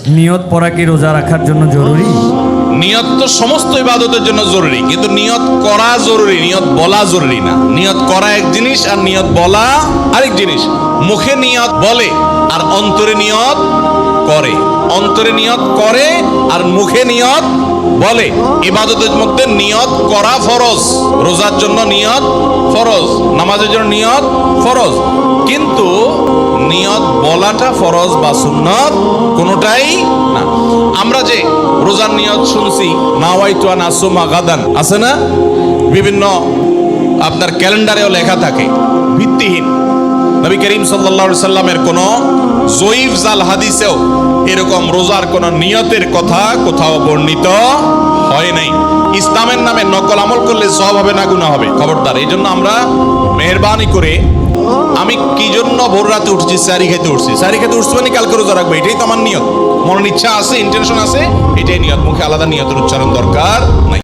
নিয়ত পড়া কি রোজা রাখার জন্য জরুরি? নিয়ত তো সমস্ত ইবাদতের জন্য জরুরি, কিন্তু নিয়ত করা জরুরি, নিয়ত বলা জরুরি না। নিয়ত করা এক জিনিস আর নিয়ত বলা আরেক জিনিস। মুখে নিয়ত বলে আর অন্তরে নিয়ত করে, অন্তরে নিয়ত করে আর মুখে নিয়ত বলে। ইবাদতের মধ্যে নিয়ত করা ফরজ, রোজার জন্য নিয়ত ফরজ, নামাজের জন্য নিয়ত ফরজ, কিন্তু নিয়ত বলাটা ফরজ বা সুন্নত কোনোটাই না। আমরা যে রোজার নিয়ত শুনছি, নাওয়াইতু আন আসুমা গাদান, আছে না? বিভিন্ন আপনার ক্যালেন্ডারেও লেখা থাকে, ভিত্তিহীন। নবী করিম সাল্লাল্লাহু আলাইহি সাল্লামের কোন জয়ীফ জাল হাদিসেও এরকম রোজার কোন নিয়তের কথা কোথাও বর্ণিত হয় নাই। ইসলামের নামে নকল আমল করলে সওয়াব হবে না গুনাহ হবে, খবরদার। এই জন্য আমরা মেহেরবানি করে, আমি কি জন্য ভোর রাতে উঠছি, সারি খেতে উঠছি, সারি খেতে উঠছি মানে কালকে রোজা রাখবো, এটাই তো আমার নিয়ত। মনের ইচ্ছা আছে, ইন্টেনশন আছে, এটাই নিয়ত। মুখে আলাদা নিয়তের উচ্চারণ দরকার নাই।